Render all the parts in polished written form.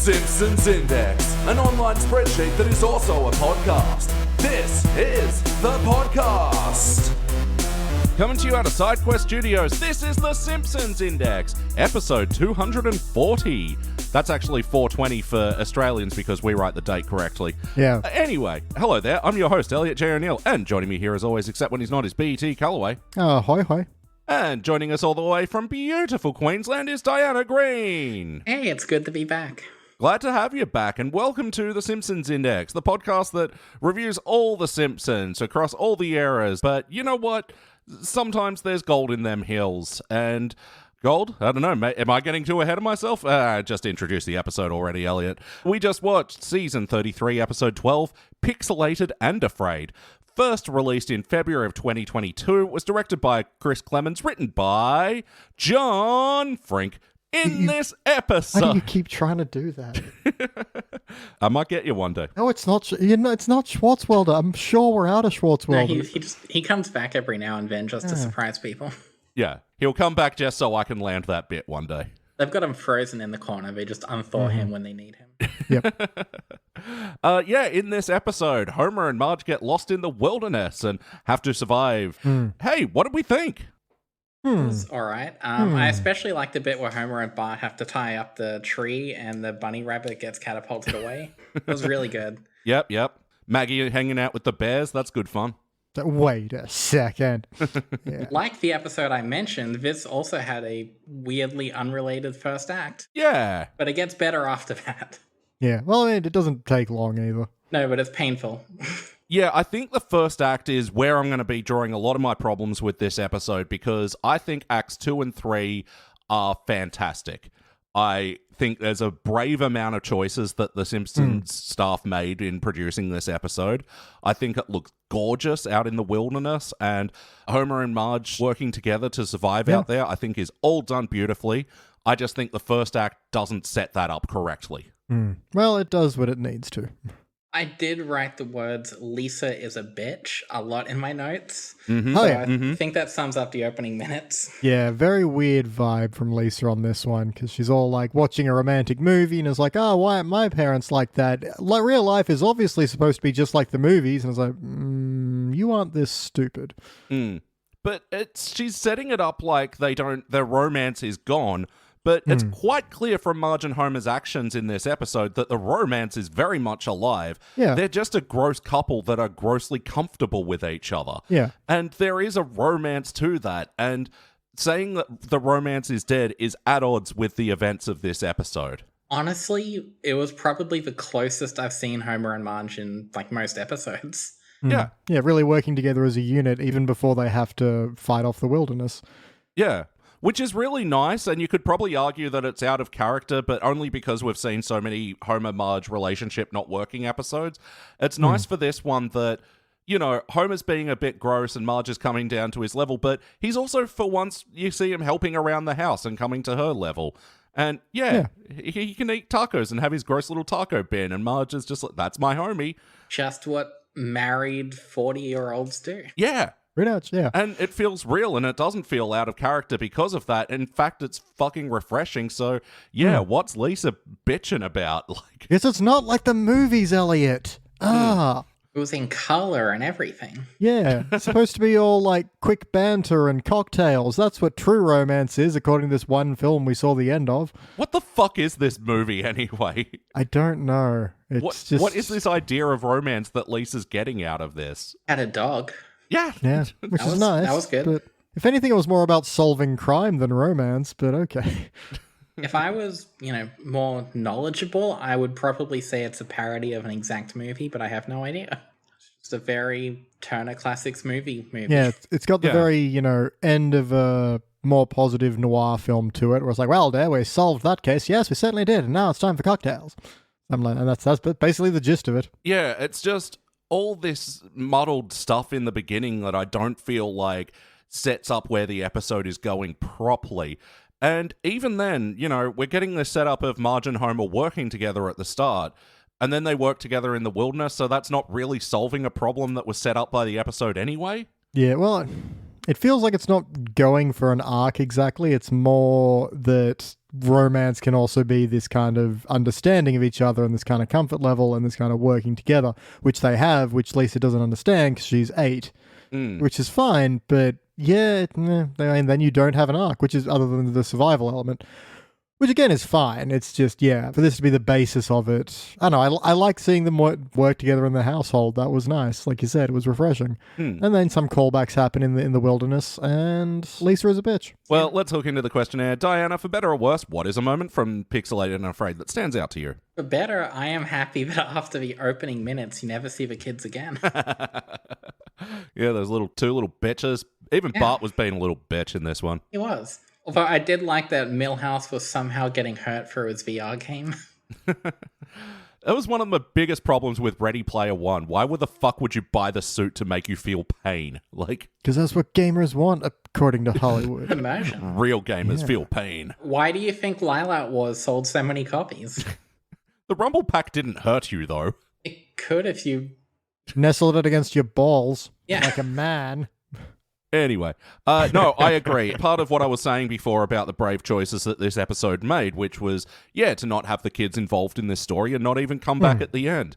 Simpsons Index, an online spreadsheet that is also a podcast. This is the podcast. Coming to you out of SideQuest Studios, this is the Simpsons Index, episode 240. That's actually 420 for Australians because we write the date correctly. Yeah. Anyway, hello there, I'm your host, Elliot Jay O'Neill, and joining me here as always, except when he's not, is BT Calloway. Oh, hi. And joining us all the way from beautiful Queensland is Diana Green. Hey, it's good to be back. Glad to have you back, and welcome to the Simpsons Index, the podcast that reviews all the Simpsons across all the eras. But you know what? Sometimes there's gold in them hills, and gold? I don't know, am I getting too ahead of myself? Just introduced the episode already, Elliot. We just watched Season 33, Episode 12, Pixelated and Afraid. First released in February of 2022, it was directed by Chris Clemens, written by John Frink. In this episode, Why do you keep trying to do that? I might get you one day. No, it's not. It's not Schwartzwelder. I'm sure we're out of No, Schwartzwelder. he comes back every now and then just to surprise people. Yeah, he'll come back just so I can land that bit one day. They've got him frozen in the corner. They just unthaw him when they need him. Yep. In this episode, Homer and Marge get lost in the wilderness and have to survive. Hey, what did we think? It was all right. I especially like the bit where Homer and Bart have to tie up the tree and the bunny rabbit gets catapulted away. It was really good. Yep. Maggie hanging out with the bears, that's good fun. Wait a second. Yeah. Like the episode I mentioned, this also had a weirdly unrelated first act. Yeah. But it gets better after that. Yeah. Well, I mean, it doesn't take long either. No, but it's painful. Yeah, I think the first act is where I'm going to be drawing a lot of my problems with this episode because I think acts 2 and 3 are fantastic. I think there's a brave amount of choices that the Simpsons staff made in producing this episode. I think it looks gorgeous out in the wilderness, and Homer and Marge working together to survive out there, I think is all done beautifully. I just think the first act doesn't set that up correctly. Well, it does what it needs to. I did write the words "Lisa is a bitch" a lot in my notes. I think that sums up the opening minutes. Yeah, very weird vibe from Lisa on this one because she's all like watching a romantic movie and is like, oh, why aren't my parents like that? Like, real life is obviously supposed to be just like the movies. And it's like, you aren't this stupid. But she's setting it up like their romance is gone. But it's quite clear from Marge and Homer's actions in this episode that the romance is very much alive. Yeah. They're just a gross couple that are grossly comfortable with each other. Yeah. And there is a romance to that. And saying that the romance is dead is at odds with the events of this episode. Honestly, it was probably the closest I've seen Homer and Marge in like most episodes. Yeah. Yeah, really working together as a unit even before they have to fight off the wilderness. Yeah. Which is really nice, and you could probably argue that it's out of character, but only because we've seen so many Homer-Marge relationship not working episodes. It's nice for this one that, you know, Homer's being a bit gross and Marge is coming down to his level, but he's also, for once, you see him helping around the house and coming to her level. And, he can eat tacos and have his gross little taco bin, and Marge is just like, that's my homie. Just what married 40-year-olds do. Yeah. Pretty much, yeah. And it feels real, and it doesn't feel out of character because of that. In fact, it's fucking refreshing. So, what's Lisa bitching about? Like, Yes, it's not like the movies, Elliot. It was in color and everything. Yeah. It's supposed to be all like quick banter and cocktails. That's what true romance is, according to this one film we saw the end of. what the fuck is this movie anyway? I don't know. It's What is this idea of romance that Lisa's getting out of this? Had a dog. Yeah. Yeah, which is nice. That was good. But if anything, it was more about solving crime than romance, but okay. If I was, more knowledgeable, I would probably say it's a parody of an exact movie, but I have no idea. It's just a very Turner Classics movie. Yeah, it's got the very, end of a more positive noir film to it, where it's like, well, there, we solved that case. Yes, we certainly did, and now it's time for cocktails. And that's basically the gist of it. Yeah, it's just all this muddled stuff in the beginning that I don't feel like sets up where the episode is going properly. And even then, we're getting this setup of Marge and Homer working together at the start, and then they work together in the wilderness, so that's not really solving a problem that was set up by the episode anyway. Yeah, well, it feels like it's not going for an arc exactly. It's more that romance can also be this kind of understanding of each other and this kind of comfort level and this kind of working together, which they have, which Lisa doesn't understand because she's 8, which is fine, but yeah, then you don't have an arc, which is other than the survival element. Which again is fine. It's just, yeah, for this to be the basis of it. I don't know, I like seeing them work together in the household. That was nice. Like you said, it was refreshing. And then some callbacks happen in the wilderness, and Lisa is a bitch. Well, let's hook into the questionnaire. Diana, for better or worse, what is a moment from Pixelated and Afraid that stands out to you? For better, I am happy that after the opening minutes, you never see the kids again. Yeah, those two little bitches. Even Bart was being a little bitch in this one. He was. Although I did like that Milhouse was somehow getting hurt through his VR game. That was one of my biggest problems with Ready Player One. Why the fuck would you buy the suit to make you feel pain? Like, because that's what gamers want, according to Hollywood. Imagine. Real gamers feel pain. Why do you think Lilac Wars sold so many copies? The Rumble Pack didn't hurt you, though. It could if you... Nestled it against your balls like a man. Anyway, no, I agree. Part of what I was saying before about the brave choices that this episode made, which was, to not have the kids involved in this story and not even come back at the end.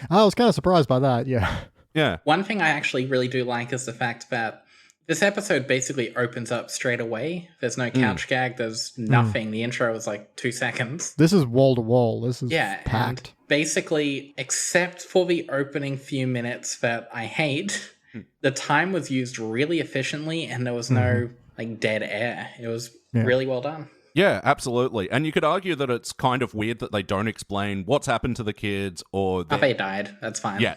I was kind of surprised by that, yeah. Yeah. One thing I actually really do like is the fact that this episode basically opens up straight away. There's no couch gag, there's nothing. The intro was like 2 seconds. This is wall to wall. This is packed. And basically, except for the opening few minutes that I hate... The time was used really efficiently and there was no like dead air. It was really well done. Yeah, absolutely. And you could argue that it's kind of weird that they don't explain what's happened to the kids or... They died. That's fine. Yeah.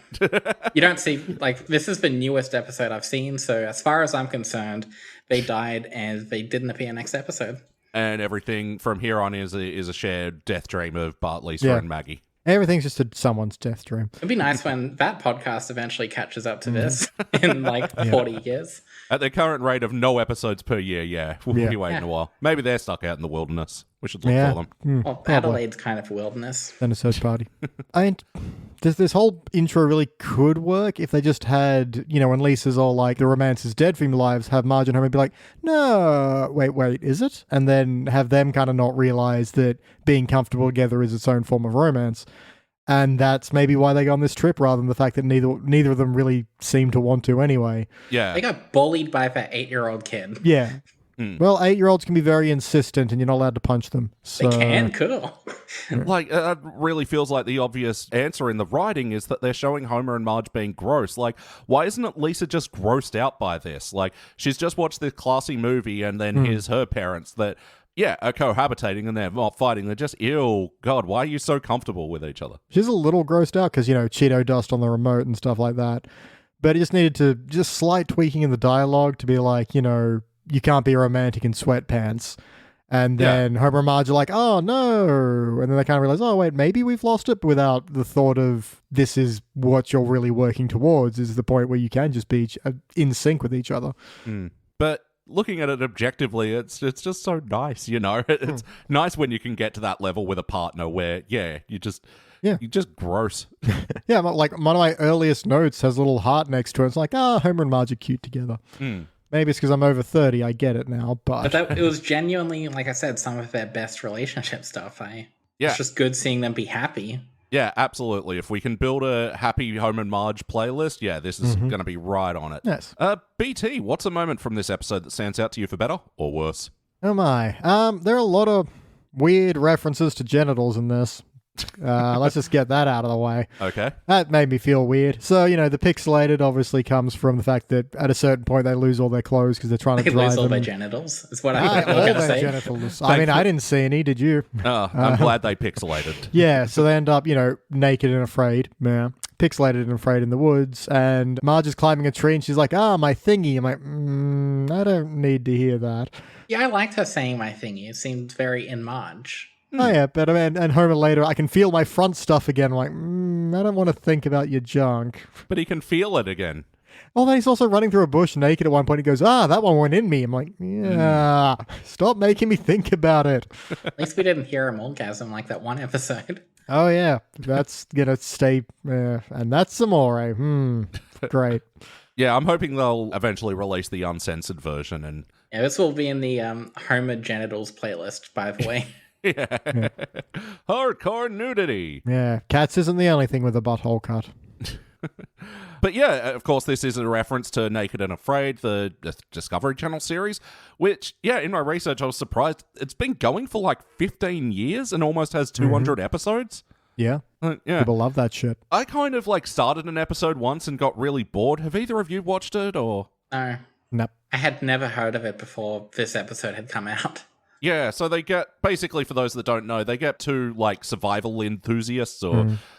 You don't see... Like, this is the newest episode I've seen, so as far as I'm concerned, they died and they didn't appear next episode. And everything from here on is a shared death dream of Bart, Lisa, and Maggie. Everything's just someone's death dream. It'd be nice when that podcast eventually catches up to this in like 40 years. At the current rate of no episodes per year, we'll be waiting a while. Maybe they're stuck out in the wilderness. We should look for them. Well, Adelaide's kind of wilderness. Then a search party. I mean, this whole intro really could work if they just had, when Lisa's all like, the romance is dead from your lives, have Marge and Homer be like, no, wait, is it? And then have them kind of not realize that being comfortable together is its own form of romance. And that's maybe why they go on this trip rather than the fact that neither of them really seem to want to anyway. Yeah. They got bullied by that 8-year-old kid. Yeah. Well, 8-year-olds can be very insistent and you're not allowed to punch them. So... They can? Cool. Like, it really feels like the obvious answer in the writing is that they're showing Homer and Marge being gross. Like, why isn't it Lisa just grossed out by this? Like, she's just watched this classy movie and then here's her parents that... are cohabitating and they're not fighting. They're just, ew, God, why are you so comfortable with each other? She's a little grossed out because, Cheeto dust on the remote and stuff like that. But it just needed to, just slight tweaking in the dialogue to be like, you can't be romantic in sweatpants. And then Homer and Marge are like, oh, no. And then they kind of realize, oh, wait, maybe we've lost it without the thought of this is what you're really working towards is the point where you can just be in sync with each other. But looking at it objectively, it's just so nice, It's nice when you can get to that level with a partner where, you're just gross. Yeah, like one of my earliest notes has a little heart next to it. It's like, Homer and Marge are cute together. Maybe it's because I'm over 30. I get it now, but it was genuinely, like I said, some of their best relationship stuff. It's just good seeing them be happy. Yeah, absolutely. If we can build a happy Homer and Marge playlist, this is going to be right on it. Yes. BT, what's a moment from this episode that stands out to you for better or worse? Oh my. There are a lot of weird references to genitals in this. Let's just get that out of the way. Okay. That made me feel weird. So, the pixelated obviously comes from the fact that at a certain point they lose all their clothes because they're trying to drive lose all them. their genitals. Is what I was all going to their say. genitals. I mean, I didn't see any. Did you? I'm glad they pixelated. Yeah. So they end up, naked and afraid. Yeah. Pixelated and afraid in the woods. And Marge is climbing a tree and she's like, my thingy. I'm like, I don't need to hear that. Yeah, I liked her saying my thingy. It seemed very in Marge. Oh, yeah, but and Homer later, I can feel my front stuff again. I'm like, I don't want to think about your junk. But he can feel it again. Oh, then he's also running through a bush naked at one point. He goes, that one went in me. I'm like, stop making me think about it. At least we didn't hear him orgasm like that one episode. Oh, yeah, that's going to stay, and that's amore. Great. Yeah, I'm hoping they'll eventually release the uncensored version. And yeah, this will be in the Homer Genitals playlist, by the way. Yeah. Hardcore nudity. Yeah, Cats isn't the only thing with a butthole cut. But yeah, of course, this is a reference to Naked and Afraid, the Discovery Channel series, which, yeah, in my research, I was surprised. It's been going for like 15 years and almost has 200 episodes. Yeah. Yeah. People love that shit. I kind of like started an episode once and got really bored. Have either of you watched it or? No. Nope. I had never heard of it before this episode had come out. Yeah, so they get, basically for those that don't know, they get two like survival enthusiasts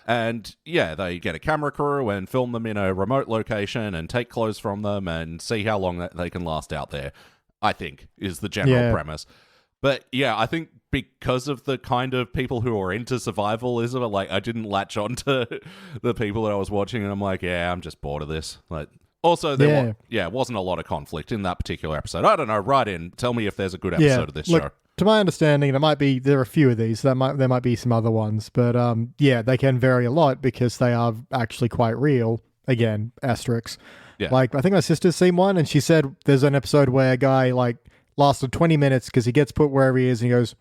and yeah, they get a camera crew and film them in a remote location and take clothes from them and see how long that they can last out there, I think, is the general premise. But yeah, I think because of the kind of people who are into survivalism, like I didn't latch on to the people that I was watching and I'm like, yeah, I'm just bored of this. Like, also, there wasn't a lot of conflict in that particular episode. I don't know, write in, tell me if there's a good episode of this show. To my understanding, there are a few of these. There might be some other ones, but yeah, they can vary a lot because they are actually quite real. Again, asterisks. Yeah. Like, I think my sister's seen one, and she said there's an episode where a guy, like, lasted 20 minutes because he gets put wherever he is, and he goes,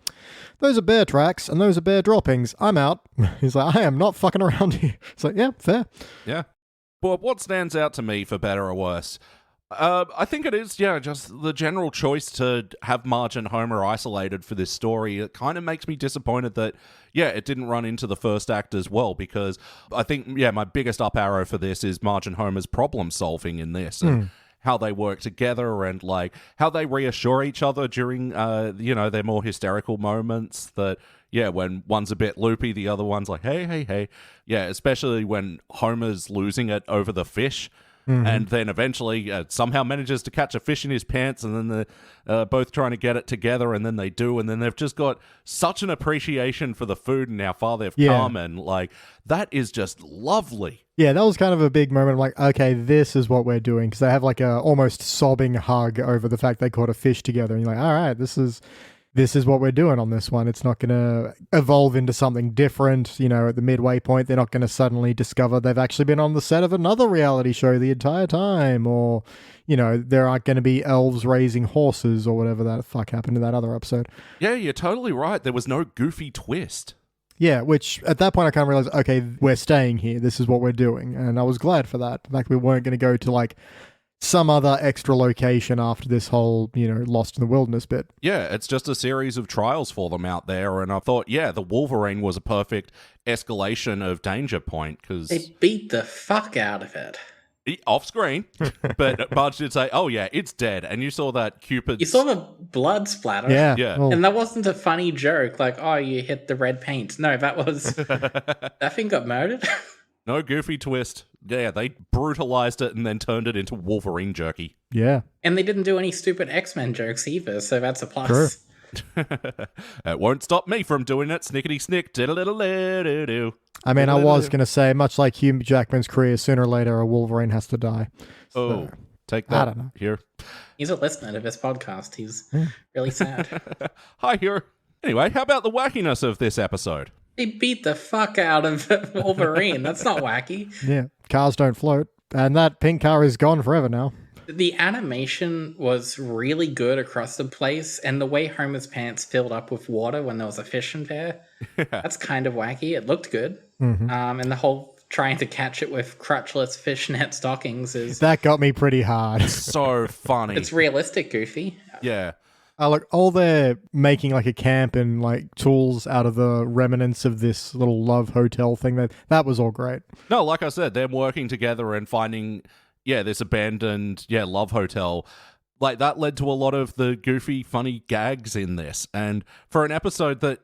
those are bear tracks, and those are bear droppings. I'm out. He's like, I am not fucking around here. It's like, yeah, fair. Yeah. But what stands out to me, for better or worse, I think it is, just the general choice to have Marge and Homer isolated for this story. It kind of makes me disappointed that, it didn't run into the first act as well, because I think, my biggest up arrow for this is Marge and Homer's problem solving in this, and how they work together and, like, how they reassure each other during, their more hysterical moments that... Yeah, when one's a bit loopy, the other one's like, hey. Yeah, especially when Homer's losing it over the fish and then eventually somehow manages to catch a fish in his pants and then they're both trying to get it together and then they do and then they've just got such an appreciation for the food and how far they've come and, like, that is just lovely. Yeah, that was kind of a big moment. I'm like, okay, this is what we're doing. Because they have like a almost sobbing hug over the fact they caught a fish together. And you're like, all right, this is what we're doing on this one. It's not going to evolve into something different, at the midway point. They're not going to suddenly discover they've actually been on the set of another reality show the entire time. Or, there aren't going to be elves raising horses or whatever that fuck happened in that other episode. Yeah, you're totally right. There was no goofy twist. Yeah, which at that point I kind of realized, okay, we're staying here. This is what we're doing. And I was glad for that. The fact we weren't going to go to like some other extra location after this whole, Lost in the Wilderness bit. Yeah, it's just a series of trials for them out there, and I thought, the Wolverine was a perfect escalation of danger point, because... They beat the fuck out of it. Off screen, but Marge did say, oh yeah, it's dead, and you saw that Cupid... You saw the blood splatter. Yeah. Well, and that wasn't a funny joke, like, oh, you hit the red paint. No, that was... that thing got murdered. No goofy twist. Yeah, they brutalized it and then turned it into Wolverine jerky. Yeah. And they didn't do any stupid X-Men jokes either, so that's a plus. True. It won't stop me from doing it. Snickety snick. Diddle-diddle-diddle-diddle. I mean, I was going to say, much like Hugh Jackman's career, sooner or later a Wolverine has to die. So, take that. I don't know. Here. He's a listener to this podcast. He's really sad. Hi, here. Anyway, how about the wackiness of this episode? They beat the fuck out of Wolverine. That's not wacky. Yeah, cars don't float. And that pink car is gone forever now. The animation was really good across the place, and the way Homer's pants filled up with water when there was a fish in there, that's kind of wacky. It looked good. And the whole trying to catch it with crutchless fishnet stockings is... That got me pretty hard. So funny. It's realistic, goofy. Yeah. Look, all they're making like a camp and like tools out of the remnants of this little love hotel thing. That was all great. No, like I said, them working together and finding, this abandoned, love hotel. Like, that led to a lot of the goofy, funny gags in this. And for an episode that,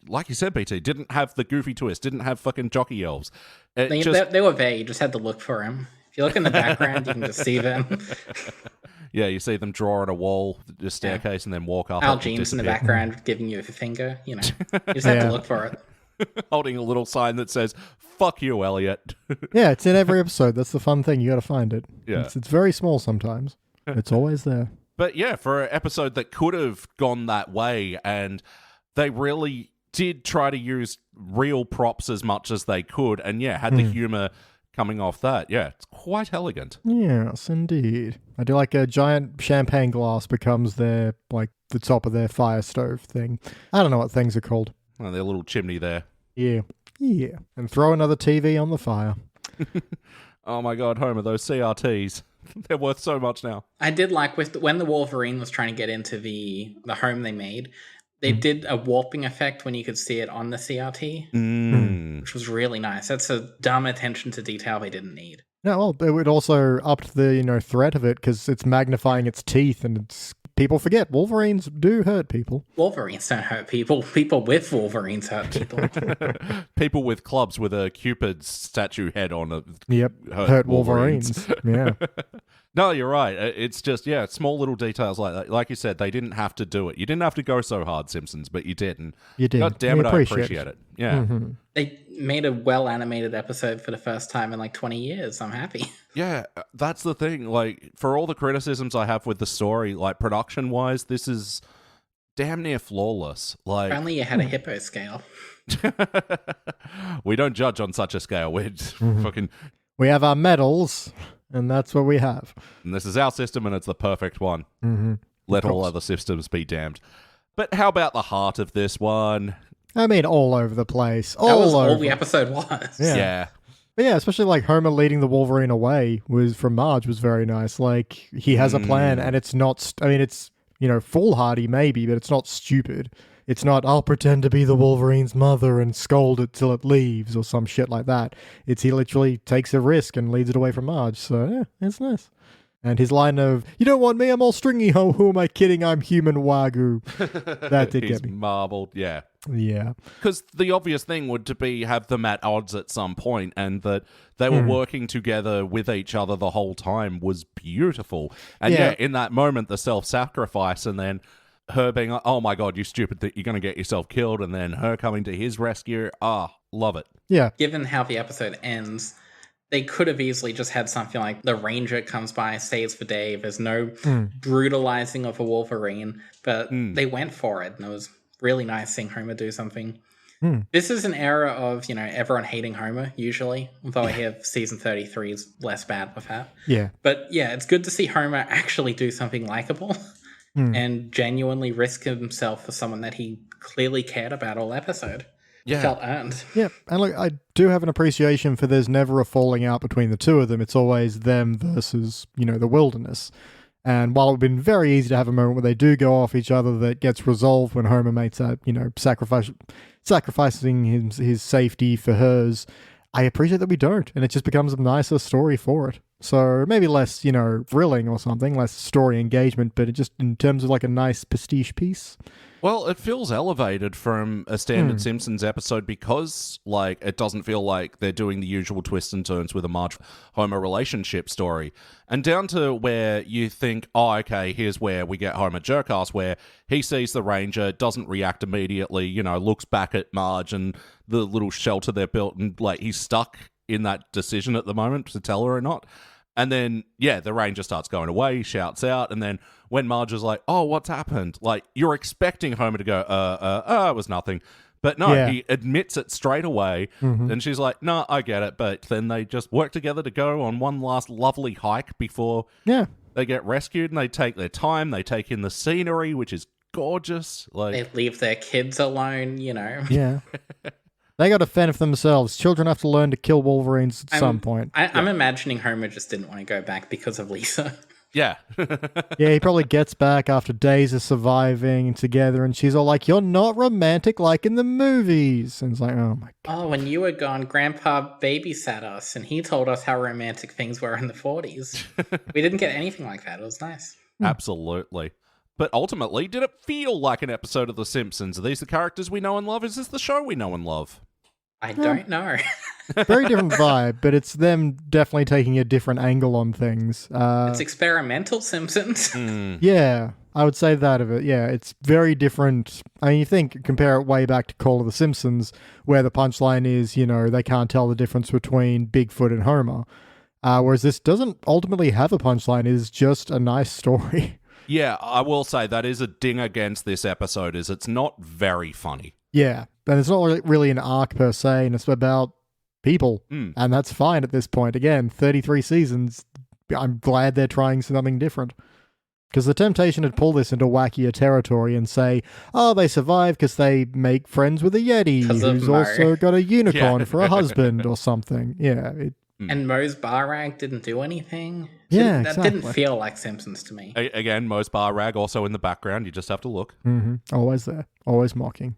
like you said, BT, didn't have the goofy twist, didn't have fucking jockey elves. They were there, you just had to look for them. If you look in the background, you can just see them. Yeah, you see them draw on a wall, the staircase, and then walk up. Al Jeans in the background giving you a finger, you just have to look for it. Holding a little sign that says, fuck you, Elliot. Yeah, it's in every episode. That's the fun thing. You got to find it. Yeah. It's very small sometimes. It's always there. But for an episode that could have gone that way, and they really did try to use real props as much as they could, and had the humor coming off that. Yeah, it's quite elegant. Yes, indeed. I do like a giant champagne glass becomes their, like, the top of their fire stove thing. I don't know what things are called. Oh, their little chimney there. Yeah. Yeah. And throw another TV on the fire. Oh my god, Homer, those CRTs. They're worth so much now. I did like when the Wolverine was trying to get into the home they made, they did a warping effect when you could see it on the CRT, which was really nice. That's a dumb attention to detail they didn't need. No, well, it would also upped the, threat of it because it's magnifying its teeth and it's... People forget, Wolverines do hurt people. Wolverines don't hurt people. People with Wolverines hurt people. People with clubs with a Cupid statue head on it. Yep, hurt Wolverines. Yeah. No, you're right. It's just, small little details like that. Like you said, they didn't have to do it. You didn't have to go so hard, Simpsons, but you did. And you did. God damn it, I appreciate it. Yeah. Mm-hmm. They made a well-animated episode for the first time in like 20 years. I'm happy. Yeah, that's the thing. Like, for all the criticisms I have with the story, like, production-wise, this is damn near flawless. Like, If only you had a hippo scale. We don't judge on such a scale. We're fucking... We have our medals, and that's what we have. And this is our system, and it's the perfect one. Mm-hmm. Let all other systems be damned. But how about the heart of this one? I mean, all over the place. That was all the episode was. Yeah. But yeah, especially like Homer leading the Wolverine away from Marge was very nice. Like, he has a plan, and it's not... it's, foolhardy maybe, but it's not stupid. It's not, I'll pretend to be the Wolverine's mother and scold it till it leaves or some shit like that. It's he literally takes a risk and leads it away from Marge. So, yeah, it's nice. And his line of, you don't want me, I'm all stringy, who am I kidding, I'm human wagyu. That did get me. He's marbled, yeah. Yeah. Because the obvious thing would to be have them at odds at some point, and that they were working together with each other the whole time was beautiful. And in that moment, the self-sacrifice, and then her being like, oh my god, you stupid, that you're going to get yourself killed, and then her coming to his rescue, love it. Yeah. Given how the episode ends, they could have easily just had something like the Ranger comes by, saves for Dave. There's no brutalizing of a Wolverine, but they went for it, and it was really nice seeing Homer do something. This is an era of, everyone hating Homer, usually, although I hear season 33 is less bad with that. Yeah. But yeah, it's good to see Homer actually do something likable and genuinely risk himself for someone that he clearly cared about all episode. Yeah. Felt earned. Yeah, and look, I do have an appreciation for there's never a falling out between the two of them. It's always them versus, the wilderness. And while it would have been very easy to have a moment where they do go off each other, that gets resolved when Homer makes that, sacrificing his safety for hers, I appreciate that we don't. And it just becomes a nicer story for it. So maybe less, thrilling or something, less story engagement, but it just in terms of like a nice pastiche piece. Well, it feels elevated from a standard Simpsons episode because, it doesn't feel like they're doing the usual twists and turns with a Marge-Homer relationship story. And down to where you think, oh, okay, here's where we get Homer jerkass, where he sees the Ranger, doesn't react immediately, looks back at Marge and the little shelter they're built, and, he's stuck in that decision at the moment to tell her or not. And then, the Ranger starts going away, he shouts out, and then when Marge is like, oh, what's happened? You're expecting Homer to go, it was nothing. But no, he admits it straight away, and she's like, no, I get it. But then they just work together to go on one last lovely hike before they get rescued, and they take their time, they take in the scenery, which is gorgeous. They leave their kids alone, Yeah. They got to fend for themselves. Children have to learn to kill Wolverines at some point. I'm imagining Homer just didn't want to go back because of Lisa. Yeah. Yeah, he probably gets back after days of surviving together, and she's all like, you're not romantic like in the movies. And it's like, oh my God. Oh, when you were gone, Grandpa babysat us, and he told us how romantic things were in the 40s. We didn't get anything like that. It was nice. Absolutely. But ultimately, did it feel like an episode of The Simpsons? Are these the characters we know and love? Is this the show we know and love? I don't know. Very different vibe, but it's them definitely taking a different angle on things. It's experimental Simpsons. Yeah, I would say that of it. Yeah, it's very different. I mean, you compare it way back to Call of the Simpsons, where the punchline is, they can't tell the difference between Bigfoot and Homer. Whereas this doesn't ultimately have a punchline. It is just a nice story. Yeah, I will say that is a ding against this episode, is it's not very funny. Yeah, and it's not really an arc per se, and it's about people. And that's fine at this point. Again, 33 seasons. I'm glad they're trying something different. Because the temptation to pull this into wackier territory and say, oh, they survive because they make friends with a Yeti who's also got a unicorn for a husband or something. Yeah. And Moe's bar rag didn't do anything. Yeah, that didn't feel like Simpsons to me. Again, Moe's bar rag also in the background. You just have to look. Always there. Always mocking.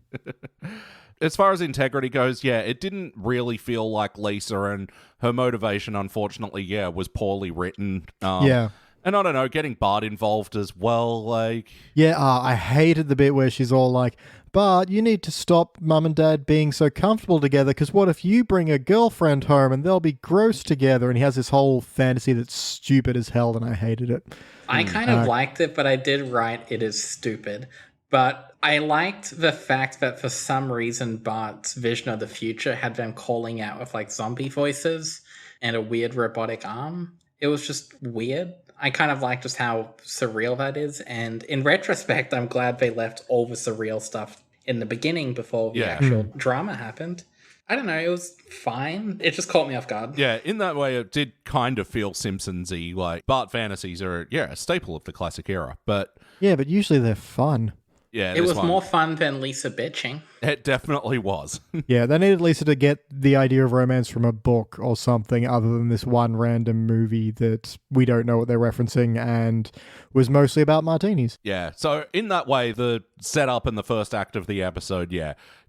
As far as integrity goes, yeah, it didn't really feel like Lisa, and her motivation, unfortunately, was poorly written. Yeah. And I don't know, getting Bart involved as well, like... Yeah, I hated the bit where she's all like, Bart, you need to stop Mum and Dad being so comfortable together, because what if you bring a girlfriend home and they'll be gross together? And he has this whole fantasy that's stupid as hell, and I hated it. I kind of liked it, but I did write it is stupid. But I liked the fact that for some reason Bart's vision of the future had them calling out with like zombie voices and a weird robotic arm. It was just weird. I kind of like just how surreal that is. And in retrospect, I'm glad they left all the surreal stuff in the beginning before the actual drama happened. I don't know. It was fine. It just caught me off guard. Yeah, in that way, it did kind of feel Simpsons-y. Like, Bart fantasies are, a staple of the classic era. But yeah, but usually they're fun. Yeah, it was more fun than Lisa bitching. It definitely was. Yeah, they needed Lisa to get the idea of romance from a book or something other than this one random movie that we don't know what they're referencing and was mostly about martinis. Yeah, so in that way, the setup in the first act of the episode,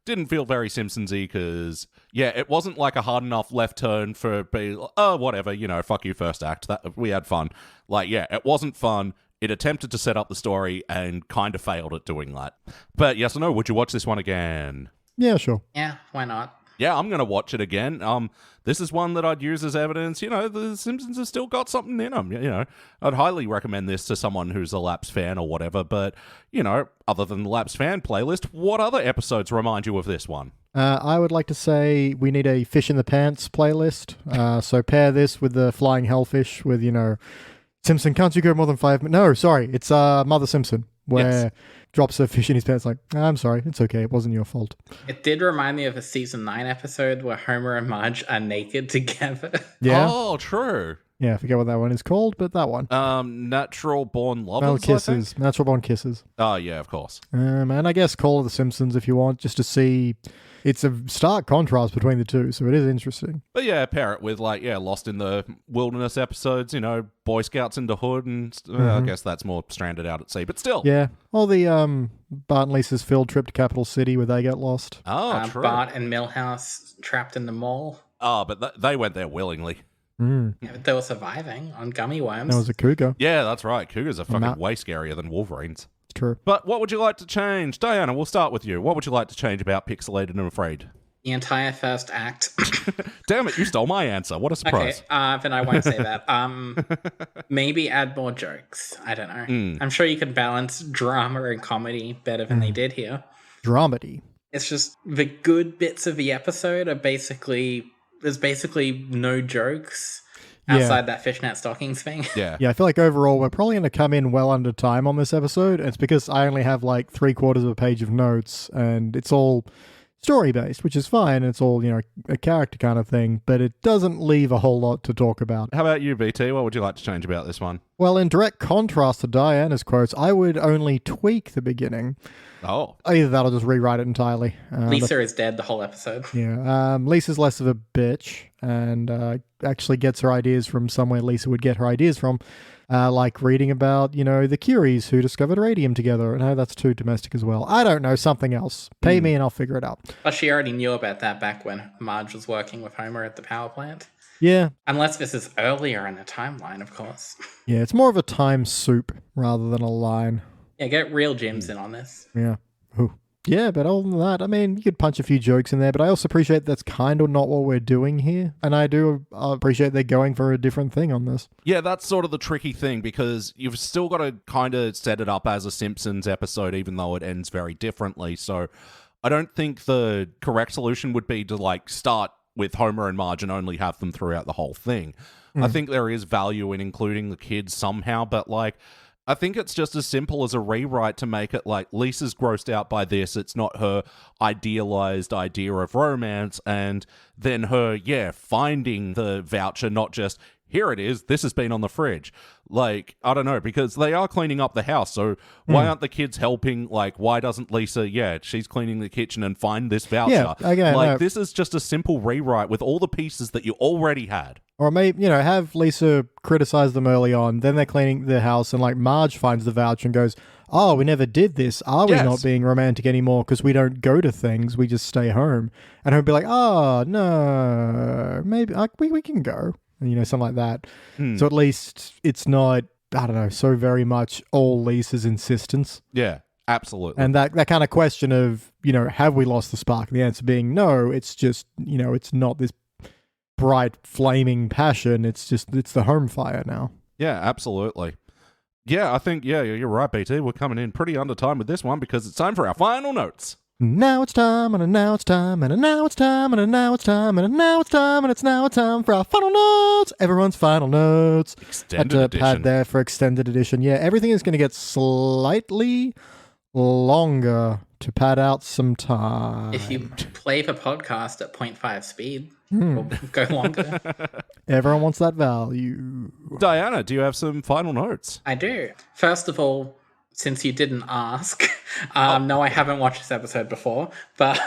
didn't feel very Simpsons-y because, it wasn't like a hard enough left turn for being, oh, whatever, fuck you first act. We had fun. Like, it wasn't fun. It attempted to set up the story and kind of failed at doing that. But yes or no, would you watch this one again? Yeah, sure. Yeah, why not? Yeah, I'm going to watch it again. This is one that I'd use as evidence. The Simpsons have still got something in them. I'd highly recommend this to someone who's a Lapsed fan or whatever. But, other than the Lapsed fan playlist, what other episodes remind you of this one? I would like to say we need a Fish in the Pants playlist. So pair this with the Flying Hellfish with, Simpson, can't you go more than 5 minutes? No, sorry. It's Mother Simpson, where drops a fish in his pants like, I'm sorry, it's okay, it wasn't your fault. It did remind me of a season 9 episode where Homer and Marge are naked together. Yeah. Oh, true. Yeah, I forget what that one is called, but that one. Natural Born Lovers, Kisses. Natural Born Kisses. Oh, yeah, of course. And I guess Call of the Simpsons if you want, just to see... It's a stark contrast between the two, so it is interesting. But pair it with, Lost in the Wilderness episodes, Boy Scouts in the Hood, and I guess that's more stranded out at sea, but still. Yeah. Or the Bart and Lisa's field trip to Capital City where they get lost. Oh, true. Bart and Milhouse trapped in the mall. Oh, but they went there willingly. Yeah, but they were surviving on gummy worms. That was a cougar. Yeah, that's right. Cougars are fucking way scarier than Wolverines. True. But what would you like to change? Diana, we'll start with you. What would you like to change about Pixelated and Afraid? The entire first act. Damn it, you stole my answer. What a surprise. Okay, then I won't say that. Maybe add more jokes. I don't know. I'm sure you could balance drama and comedy better than they did here. Dramedy. It's just the good bits of the episode are there's basically no jokes. Outside that fishnet stockings thing. Yeah. Yeah, I feel like overall we're probably going to come in well under time on this episode. And it's because I only have like 3/4 of a page of notes and it's all story-based, which is fine. It's all, a character kind of thing, but it doesn't leave a whole lot to talk about. How about you, BT? What would you like to change about this one? Well, in direct contrast to Diana's quotes, I would only tweak the beginning. Oh. Either that or just rewrite it entirely. Lisa is dead the whole episode. Yeah. Lisa's less of a bitch and actually gets her ideas from somewhere Lisa would get her ideas from. Like reading about, the Curies who discovered radium together. No, that's too domestic as well. I don't know, something else. Pay me and I'll figure it out. But she already knew about that back when Marge was working with Homer at the power plant. Yeah. Unless this is earlier in the timeline, of course. Yeah, it's more of a time soup rather than a line. Yeah, get real Jims in on this. Yeah. Ooh. Yeah, but other than that, I mean, you could punch a few jokes in there, but I also appreciate that's kind of not what we're doing here. And I do appreciate they're going for a different thing on this. Yeah, that's sort of the tricky thing, because you've still got to kind of set it up as a Simpsons episode, even though it ends very differently. So I don't think the correct solution would be to, start with Homer and Marge and only have them throughout the whole thing. I think there is value in including the kids somehow, but, I think it's just as simple as a rewrite to make it like Lisa's grossed out by this. It's not her idealized idea of romance, and then her, finding the voucher, not just, here it is, this has been on the fridge. Like, I don't know, because they are cleaning up the house, so why aren't the kids helping? Like, why doesn't Lisa, she's cleaning the kitchen and find this voucher? Yeah, okay, this is just a simple rewrite with all the pieces that you already had. Or maybe, have Lisa criticize them early on, then they're cleaning the house, and like Marge finds the voucher and goes, oh, we never did this. Are we not being romantic anymore because we don't go to things, we just stay home? And he'll be like, oh, no, maybe we can go. And, something like that. So at least it's not, I don't know, so very much all Lisa's insistence. Yeah, absolutely. And that kind of question of, have we lost the spark? The answer being no, it's just, it's not this bright, flaming passion. It's the home fire now. Yeah, absolutely. Yeah, I think, you're right, BT. We're coming in pretty under time with this one because it's time for our final notes. Now it's time, and now it's time, and now it's time, and now it's time, and now it's time, and it's now time for our final notes. Everyone's final notes. Extended edition. Pad there for extended edition. Yeah, everything is going to get slightly longer to pad out some time. If you play the podcast at 0.5 speed, we'll go longer. Everyone wants that value. Diana, do you have some final notes? I do. First of all, since you didn't ask, no, I haven't watched this episode before, but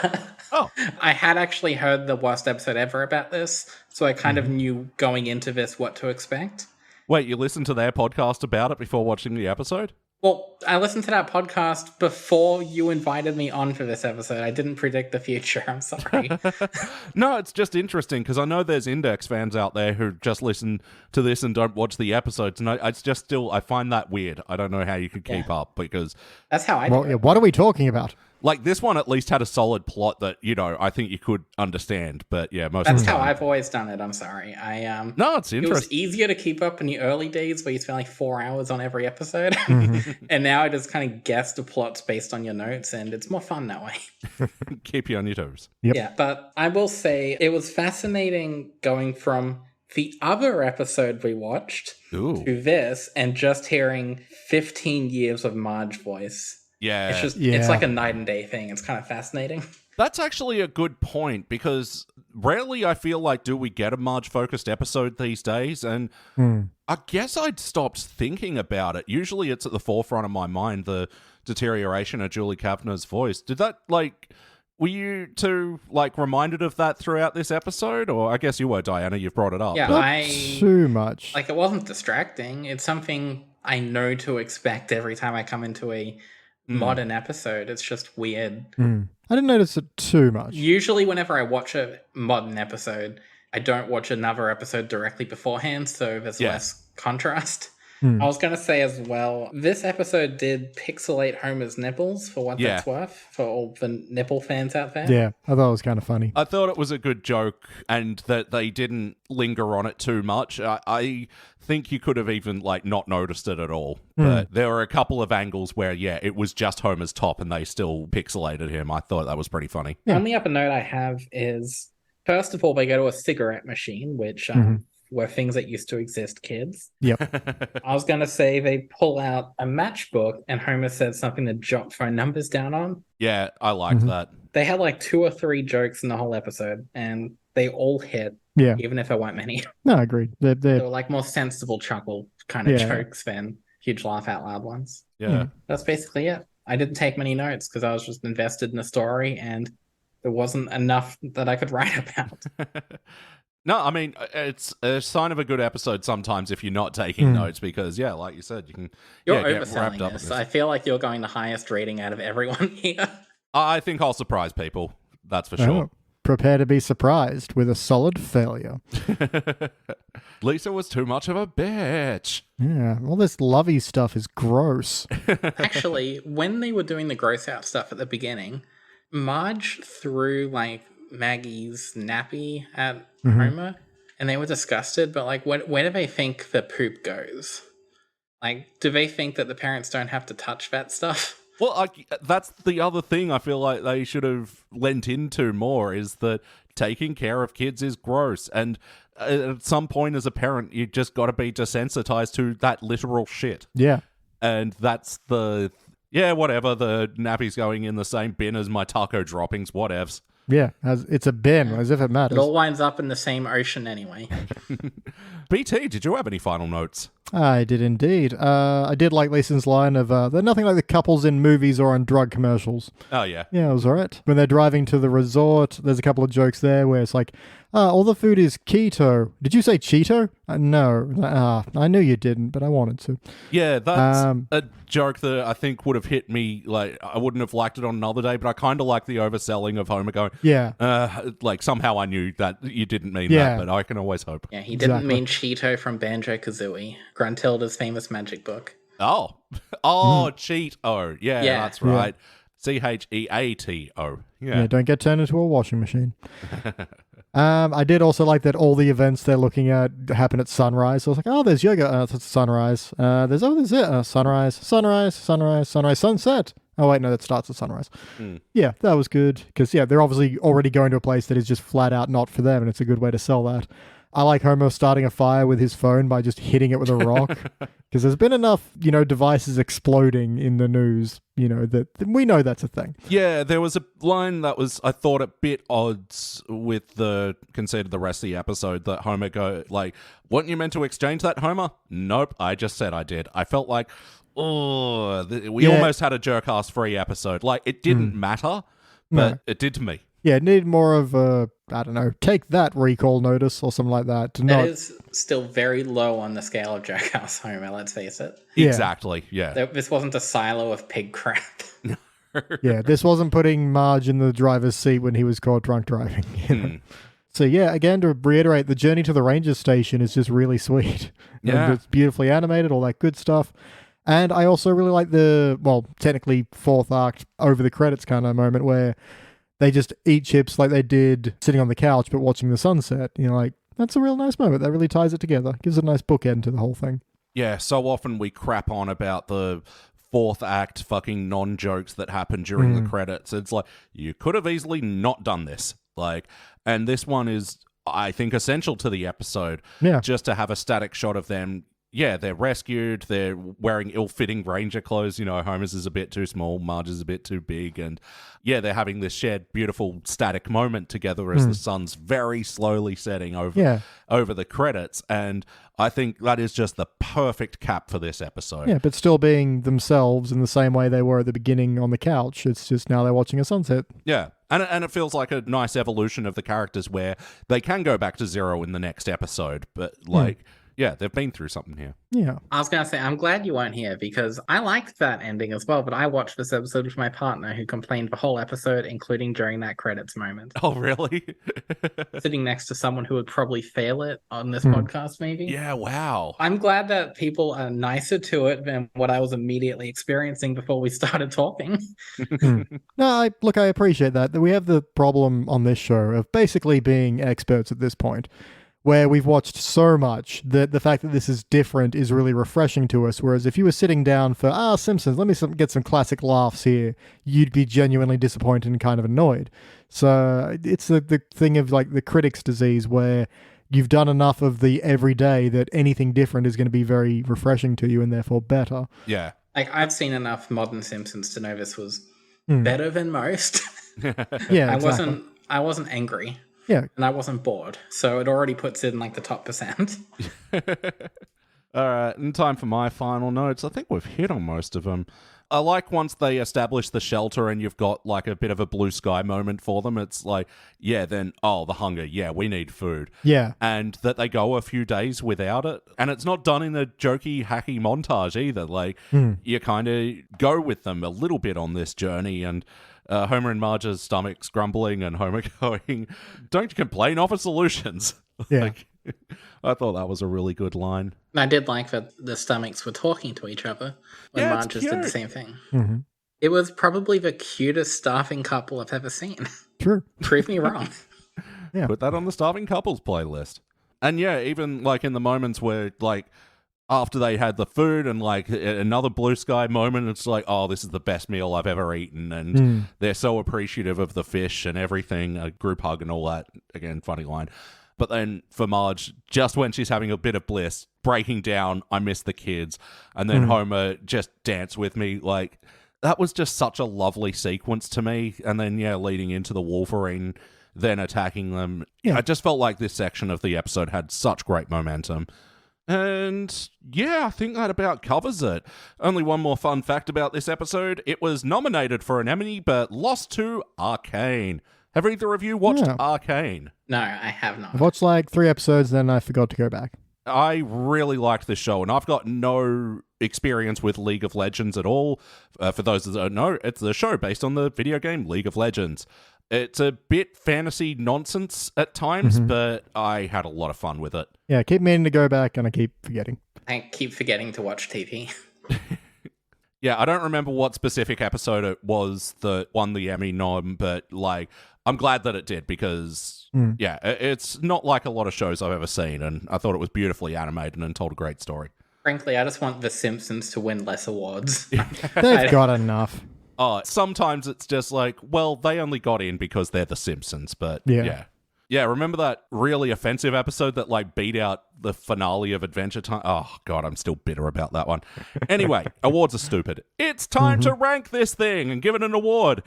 I had actually heard the worst episode ever about this, so I kind of knew going into this what to expect. Wait, you listened to their podcast about it before watching the episode? Well, I listened to that podcast before you invited me on for this episode. I didn't predict the future. I'm sorry. No, it's just interesting because I know there's Index fans out there who just listen to this and don't watch the episodes. And it's just still, I find that weird. I don't know how you could keep up because... That's how I do it. What are we talking about? Like, this one at least had a solid plot that, I think you could understand. But yeah, most of That's the time... how I've always done it. I'm sorry. No, it's interesting. It was easier to keep up in the early days where you spent like 4 hours on every episode. And now I just kind of guess the plots based on your notes, and it's more fun that way. Keep you on your toes. Yep. Yeah, but I will say it was fascinating going from the other episode we watched to this and just hearing 15 years of Marge voice. Yeah. It's just, it's like a night and day thing. It's kind of fascinating. That's actually a good point because rarely I feel like do we get a Marge-focused episode these days, and I guess I'd stopped thinking about it. Usually it's at the forefront of my mind, the deterioration of Julie Kavanagh's voice. Did that, were you two, reminded of that throughout this episode? Or I guess you were, Diana, you've brought it up. Yeah, Not too much. It wasn't distracting. It's something I know to expect every time I come into a modern episode. It's just weird. I didn't notice it too much. Usually whenever I watch a modern episode, I don't watch another episode directly beforehand, so there's less contrast. I was going to say as well, this episode did pixelate Homer's nipples for what that's worth, for all the nipple fans out there. Yeah, I thought it was kind of funny. I thought it was a good joke and that they didn't linger on it too much. I think you could have even, not noticed it at all. But there were a couple of angles where, it was just Homer's top and they still pixelated him. I thought that was pretty funny. The only other note I have is, first of all, they go to a cigarette machine, which... were things that used to exist, kids. Yep. I was going to say they pull out a matchbook and Homer says something to jot phone numbers down on. Yeah, I liked that. They had 2 or 3 jokes in the whole episode and they all hit, even if there weren't many. No, I agree. They were more sensible chuckle kind of jokes than huge laugh out loud ones. Yeah. That's basically it. I didn't take many notes because I was just invested in the story and there wasn't enough that I could write about. No, I mean, it's a sign of a good episode sometimes if you're not taking notes because, like you said, you can you're get overselling wrapped up this. in this. I feel like you're going the highest rating out of everyone here. I think I'll surprise people. That's for sure. Prepare to be surprised with a solid failure. Lisa was too much of a bitch. Yeah, all this lovey stuff is gross. Actually, when they were doing the gross out stuff at the beginning, Marge threw Maggie's nappy at Homer and they were disgusted, but where do they think the poop goes? Do they think that the parents don't have to touch that stuff? Well, that's the other thing I feel like they should have lent into more is that taking care of kids is gross. And at some point as a parent, you just got to be desensitized to that literal shit. Yeah. And that's the, yeah, whatever, the nappy's going in the same bin as my taco droppings, whatevs. Yeah, it's a bin, as if it matters. It all winds up in the same ocean anyway. BT, did you have any final notes? I did indeed. I did like Leeson's line of, they're nothing like the couples in movies or on drug commercials. Oh, yeah. Yeah, it was alright. When they're driving to the resort, there's a couple of jokes there where it's like, all the food is keto. Did you say Cheeto? No. I knew you didn't, but I wanted to. Yeah, that's a joke that I think would have hit me, like, I wouldn't have liked it on another day, but I kind of like the overselling of Homer going, yeah. Like, somehow I knew that you didn't mean Yeah. that, but I can always hope. Yeah, he didn't Exactly. mean Cheeto from Banjo-Kazooie, Gruntilda's famous magic book. Oh, Cheeto. Yeah, Yeah. that's right. Cheato. Yeah, don't get turned into a washing machine. I did also like that all the events they're looking at happen at sunrise. So I was like, oh, there's yoga. It's sunrise. There's it. Sunrise, sunset. Oh, wait, no, that starts at sunrise. Yeah, that was good. Because, yeah, they're obviously already going to a place that is just flat out not for them, and it's a good way to sell that. I like Homer starting a fire with his phone by just hitting it with a rock. Because there's been enough, devices exploding in the news, that we know that's a thing. Yeah, there was a line that was, I thought, a bit odds with the conceit of the rest of the episode that Homer weren't you meant to exchange that, Homer? Nope, I just said I did. I felt like, we almost had a jerk-ass free episode. Like, it didn't matter, but it did to me. Yeah, it needed more of a, I don't know, take that recall notice or something like that. That is still very low on the scale of Jackass Homer, let's face it. Yeah. Exactly, yeah. This wasn't a silo of pig crap. Yeah, this wasn't putting Marge in the driver's seat when he was caught drunk driving. So yeah, again, to reiterate, the journey to the ranger station is just really sweet. Yeah. And it's beautifully animated, all that good stuff. And I also really like the, technically fourth act over the credits kind of moment where they just eat chips like they did sitting on the couch but watching the sunset. That's a real nice moment. That really ties it together. Gives it a nice bookend to the whole thing. Yeah, so often we crap on about the fourth act fucking non-jokes that happen during the credits. It's like, you could have easily not done this. And this one is, I think, essential to the episode. Yeah. Just to have a static shot of them. Yeah, they're rescued. They're wearing ill-fitting ranger clothes. Homer's is a bit too small. Marge's is a bit too big. And yeah, they're having this shared, beautiful, static moment together as the sun's very slowly setting over the credits. And I think that is just the perfect cap for this episode. Yeah, but still being themselves in the same way they were at the beginning on the couch. It's just now they're watching a sunset. Yeah. And it feels like a nice evolution of the characters where they can go back to zero in the next episode. But yeah, they've been through something here. Yeah. I was going to say, I'm glad you weren't here because I liked that ending as well, but I watched this episode with my partner who complained the whole episode, including during that credits moment. Oh, really? Sitting next to someone who would probably fail it on this podcast, maybe. Yeah, wow. I'm glad that people are nicer to it than what I was immediately experiencing before we started talking. No, I appreciate that. We have the problem on this show of basically being experts at this point, where we've watched so much that the fact that this is different is really refreshing to us. Whereas if you were sitting down for, Simpsons, let me get some classic laughs here, you'd be genuinely disappointed and kind of annoyed. So it's the thing of the critic's disease where you've done enough of the everyday that anything different is going to be very refreshing to you and therefore better. Yeah. I've seen enough modern Simpsons to know this was better than most. Yeah, exactly. I wasn't angry. Yeah. And I wasn't bored. So it already puts it in the top percent. All right, and time for my final notes. I think we've hit on most of them. I like once they establish the shelter and you've got a bit of a blue sky moment for them. It's the hunger. Yeah, we need food. Yeah. And that they go a few days without it. And it's not done in a jokey, hacky montage either. You kind of go with them a little bit on this journey and Homer and Marge's stomachs grumbling and Homer going, don't complain, offer solutions. Yeah. I thought that was a really good line. I did like that the stomachs were talking to each other when Yeah, Marge's did the same thing. Mm-hmm. It was probably the cutest starving couple I've ever seen. True. Prove me wrong. Yeah. Put that on the starving couples playlist. And yeah, even in the moments where after they had the food and another blue sky moment, it's this is the best meal I've ever eaten. And they're so appreciative of the fish and everything, a group hug and all that. Again, funny line. But then for Marge, just when she's having a bit of bliss, breaking down, I miss the kids. And then Homer, just dance with me. Like, that was just such a lovely sequence to me. And then, leading into the Wolverine, then attacking them. I just felt like this section of the episode had such great momentum. And I think that about covers it. Only one more fun fact about this episode. It was nominated for an Emmy, but lost to Arcane. Have either of you watched Arcane? No, I have not. I've watched like 3 episodes, then I forgot to go back. I really liked this show, and I've got no experience with League of Legends at all. For those that don't know, it's a show based on the video game League of Legends. It's a bit fantasy nonsense at times, but I had a lot of fun with it. Yeah, I keep meaning to go back, and I keep forgetting. I keep forgetting to watch TV. I don't remember what specific episode it was that won the Emmy nom, but like, I'm glad that it did because, it's not like a lot of shows I've ever seen, and I thought it was beautifully animated and told a great story. Frankly, I just want The Simpsons to win less awards. They've got enough. Sometimes it's just like, well, they only got in because they're The Simpsons, but yeah, remember that really offensive episode that like beat out the finale of Adventure Time? Oh, God, I'm still bitter about that one. Anyway, awards are stupid. It's time to rank this thing and give it an award.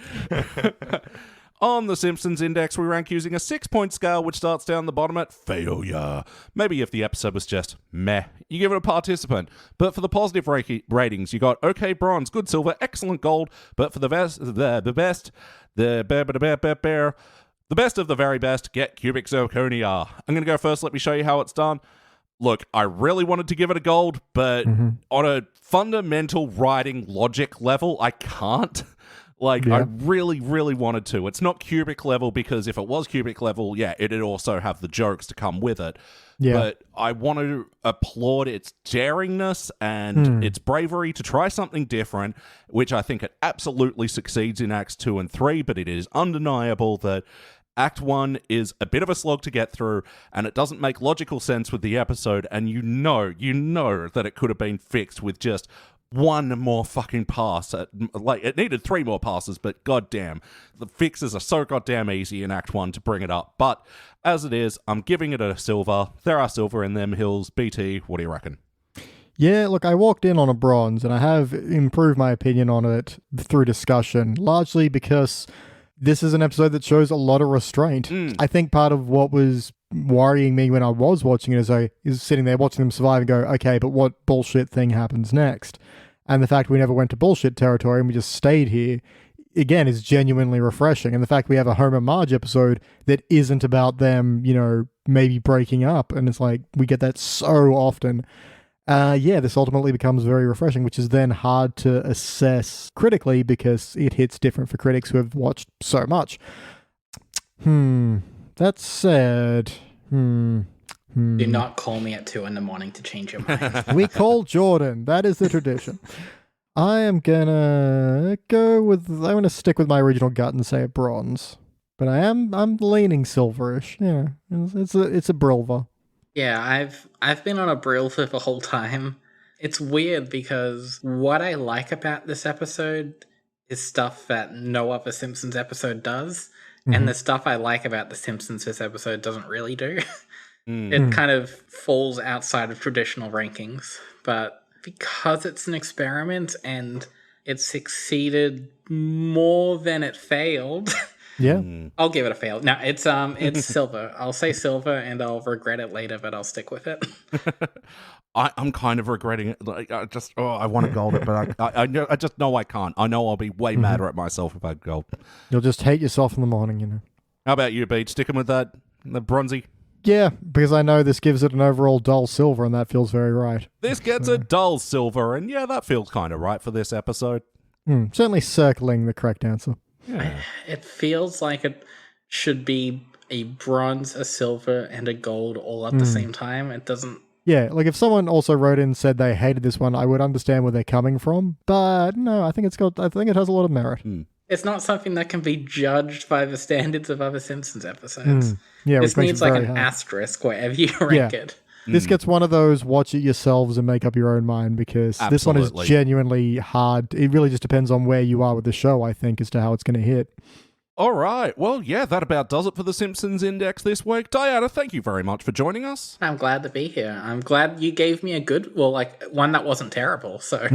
On the Simpsons Index, we rank using a 6-point scale, which starts down the bottom at failure. Maybe if the episode was just meh, you give it a participant. But for the positive ratings, you got okay bronze, good silver, excellent gold. But for the best of the very best, get cubic zirconia. I'm going to go first. Let me show you how it's done. Look, I really wanted to give it a gold, but on a fundamental writing logic level, I can't. I really, really wanted to. It's not cubic level because if it was cubic level, it'd also have the jokes to come with it. Yeah. But I want to applaud its daringness and its bravery to try something different, which I think it absolutely succeeds in Acts 2 and 3, but it is undeniable that Act 1 is a bit of a slog to get through, and it doesn't make logical sense with the episode, and you know that it could have been fixed with just one more fucking pass. It needed 3 more passes, but goddamn, the fixes are so goddamn easy in Act 1 to bring it up. But as it is, I'm giving it a silver. There are silver in them hills. BT, what do you reckon? Yeah, look, I walked in on a bronze, and I have improved my opinion on it through discussion, largely because this is an episode that shows a lot of restraint. I think part of what was worrying me when I was watching it is sitting there watching them survive and go, okay, but what bullshit thing happens next? And the fact we never went to bullshit territory and we just stayed here, again, is genuinely refreshing. And the fact we have a Homer Marge episode that isn't about them, maybe breaking up, and it's like, we get that so often. This ultimately becomes very refreshing, which is then hard to assess critically because it hits different for critics who have watched so much. That said, Do not call me at 2 a.m. to change your mind. We call Jordan. That is the tradition. I'm gonna stick with my original gut and say a bronze, but I'm leaning silverish. Yeah, it's a brilva. Yeah, I've been on a brill for the whole time. It's weird because what I like about this episode is stuff that no other Simpsons episode does, and the stuff I like about the Simpsons this episode doesn't really do. It kind of falls outside of traditional rankings, but because it's an experiment and it succeeded more than it failed. Yeah. I'll give it a fail. No, it's silver. I'll say silver and I'll regret it later, but I'll stick with it. I'm kind of regretting it. I want to gold it, but I just know I can't. I know I'll be way madder at myself if I gold. You'll just hate yourself in the morning, How about you, Beach? Sticking with that, the bronzy? Yeah, because I know this gives it an overall dull silver, and that feels very right. This gets a dull silver, and that feels kind of right for this episode. Certainly circling the correct answer. Yeah. It feels like it should be a bronze, a silver, and a gold all at the same time. It doesn't... Yeah, like if someone also wrote in and said they hated this one, I would understand where they're coming from. But no, I think it has a lot of merit. It's not something that can be judged by the standards of other Simpsons episodes. Yeah, this needs like an asterisk wherever you rank it. This gets one of those watch it yourselves and make up your own mind, because this one is genuinely hard. It really just depends on where you are with the show, I think, as to how it's going to hit. All right. Well, yeah, that about does it for the Simpsons Index this week. Diana, thank you very much for joining us. I'm glad to be here. I'm glad you gave me a good, one that wasn't terrible. So,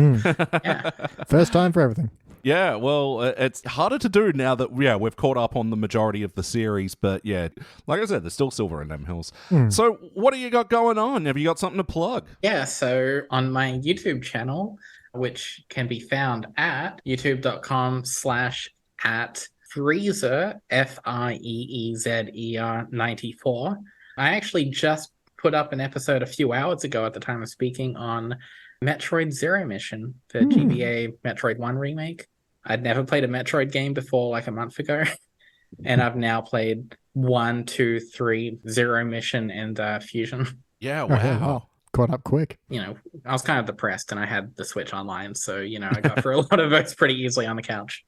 yeah. First time for everything. Yeah, well, it's harder to do now that, we've caught up on the majority of the series. But yeah, like I said, there's still silver in them hills. So what do you got going on? Have you got something to plug? Yeah, so on my YouTube channel, which can be found at youtube.com/at Freezer, FREEZER 94. I actually just put up an episode a few hours ago at the time of speaking on Metroid Zero Mission, the GBA Metroid 1 remake. I'd never played a Metroid game before like a month ago, and I've now played 1, 2, 3, Zero Mission, and Fusion. Yeah, Oh, wow. Caught up quick. I was kind of depressed and I had the Switch online, so, I got through a lot of those pretty easily on the couch.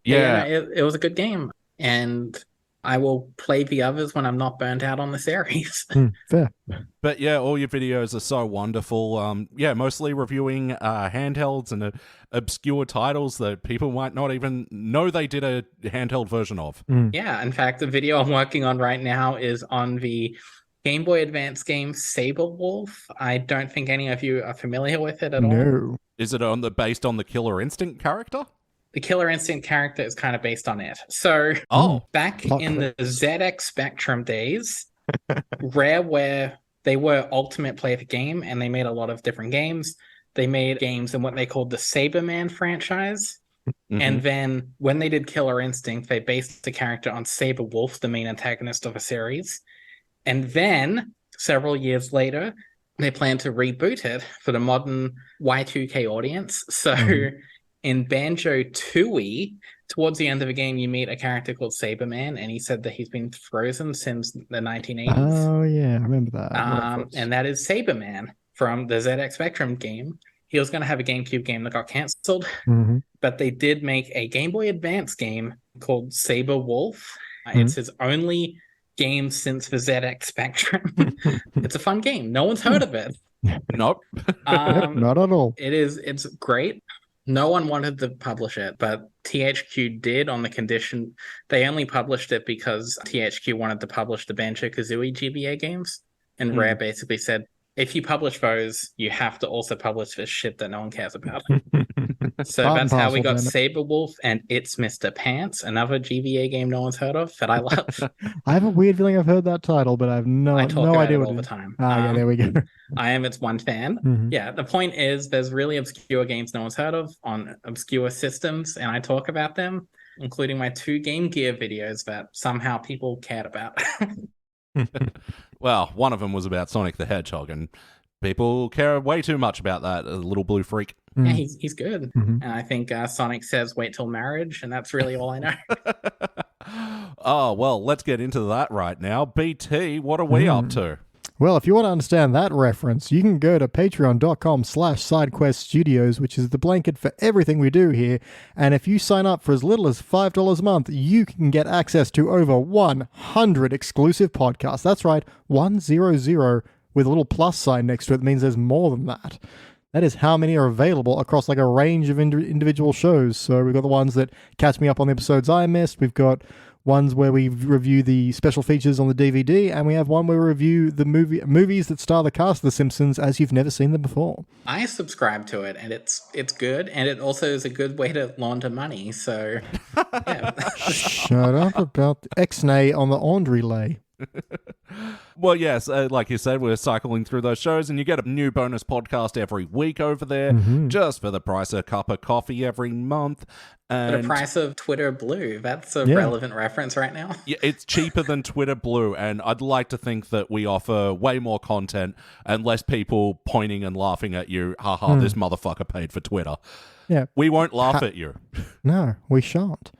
Yeah. It was a good game, and I will play the others when I'm not burnt out on the series. Fair. But yeah, all your videos are so wonderful. Mostly reviewing handhelds and obscure titles that people might not even know they did a handheld version of. Yeah, in fact, the video I'm working on right now is on the Game Boy Advance game Saber Wolf. I don't think any of you are familiar with it at all. No. Is it based on the Killer Instinct character? The Killer Instinct character is kind of based on it. So back in the ZX Spectrum days, Rareware, they were Ultimate Play the Game, and they made a lot of different games. They made games in what they called the Saberman franchise. And then when they did Killer Instinct, they based the character on Saber Wolf, the main antagonist of a series. And then, several years later, they plan to reboot it for the modern Y2K audience. So in Banjo-Tooie, towards the end of the game, you meet a character called Saberman, and he said that he's been frozen since the 1980s. Oh, yeah, I remember that. And that is Saberman from the ZX Spectrum game. He was going to have a GameCube game that got canceled, but they did make a Game Boy Advance game called Saber Wolf. It's his only game since the ZX Spectrum. It's a fun game. No one's heard of it. Nope. Not at all. It's great. No one wanted to publish it, but THQ did on the condition they only published it because THQ wanted to publish the Banjo-Kazooie GBA games, and Rare basically said, if you publish those, you have to also publish this shit that no one cares about. So that's how we got Saber Wolf and It's Mr. Pants, another GBA game no one's heard of that I love. I have a weird feeling I've heard that title, but I have no idea what all it the is. time. Yeah, there we go. I am its one fan. Yeah, the point is there's really obscure games no one's heard of on obscure systems, and I talk about them, including my 2 Game Gear videos that somehow people cared about. Well, one of them was about Sonic the Hedgehog, and people care way too much about that little blue freak. Yeah, he's good. And I think Sonic says wait till marriage, and that's really all I know. Oh, well, let's get into that right now. BT, what are we up to? Well, if you want to understand that reference, you can go to patreon.com/sidequeststudios, which is the blanket for everything we do here. And if you sign up for as little as $5 a month, you can get access to over 100 exclusive podcasts. That's right, 100 with a little plus sign next to it. That means there's more than that. That is how many are available across like a range of individual shows. So we've got the ones that catch me up on the episodes I missed. We've got ones where we review the special features on the DVD, and we have one where we review the movies that star the cast of The Simpsons as you've never seen them before. I subscribe to it, and it's good, and it also is a good way to launder money. So, yeah. Shut up about the X-nay on the laundry lay. Well, yes, like you said, we're cycling through those shows, and you get a new bonus podcast every week over there, just for the price of a cup of coffee every month. And for the price of Twitter Blue. That's a relevant reference right now. Yeah, it's cheaper than Twitter Blue, and I'd like to think that we offer way more content and less people pointing and laughing at you. Haha, this motherfucker paid for Twitter. Yeah, we won't laugh at you. No, we shan't.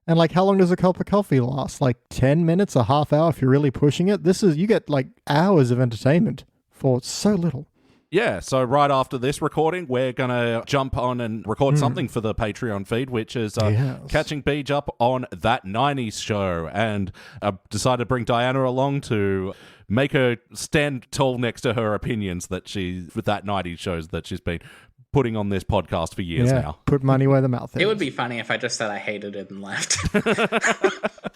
And like, how long does a cup of coffee last? Like 10 minutes, a half hour if you're really pushing it? You get like hours of entertainment for so little. Yeah, so right after this recording, we're going to jump on and record something for the Patreon feed, which is catching Beej up on That 90s Show. And I decided to bring Diana along to make her stand tall next to her opinions with That 90s shows that she's been putting on this podcast for years now. Put money where the mouth is. It would be funny if I just said I hated it and left.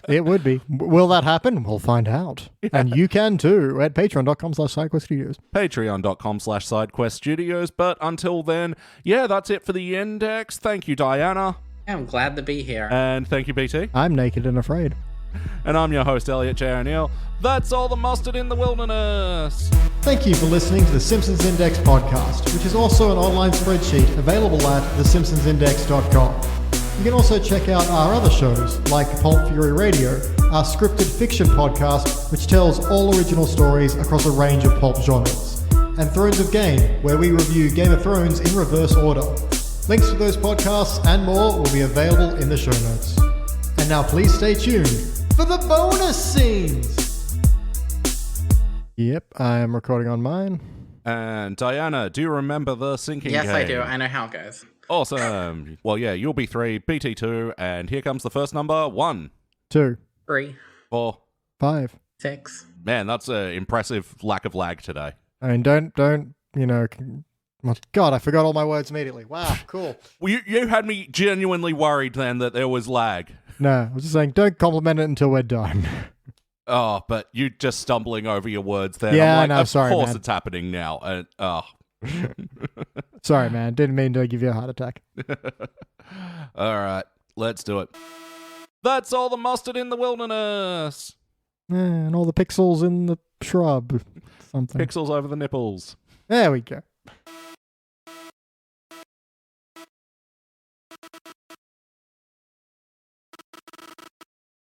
It would be. Will that happen? We'll find out. Yeah. And you can too at patreon.com/sidequeststudios. Patreon.com/sidequeststudios. But until then, yeah, that's it for the index. Thank you, Diana. I'm glad to be here. And thank you, BT. I'm naked and afraid. And I'm your host, Elliot Jay O'Neill. That's all the mustard in the wilderness. Thank you for listening to the Simpsons Index podcast, which is also an online spreadsheet available at thesimpsonsindex.com. You can also check out our other shows, like Pulp Fury Radio, our scripted fiction podcast, which tells all original stories across a range of pulp genres, and Thrones of Game, where we review Game of Thrones in reverse order. Links to those podcasts and more will be available in the show notes. And now please stay tuned for the bonus scenes! Yep, I am recording on mine. And Diana, do you remember the sinking game? Yes, I do. I know how it goes. Awesome. Well, yeah, you'll be 3, BT 2, and here comes the first number, 1, 2, 3, 4, 5, 6. Man, that's an impressive lack of lag today. I mean, don't, God, I forgot all my words immediately. Wow, cool. Well, you had me genuinely worried then that there was lag. No, I was just saying, don't compliment it until we're done. Oh, but you just stumbling over your words there. Yeah, I'm like, no, of sorry, course man. it's happening now. And Sorry, man. Didn't mean to give you a heart attack. All right, let's do it. That's all the mustard in the wilderness. And all the pixels in the shrub. Something. Pixels over the nipples. There we go.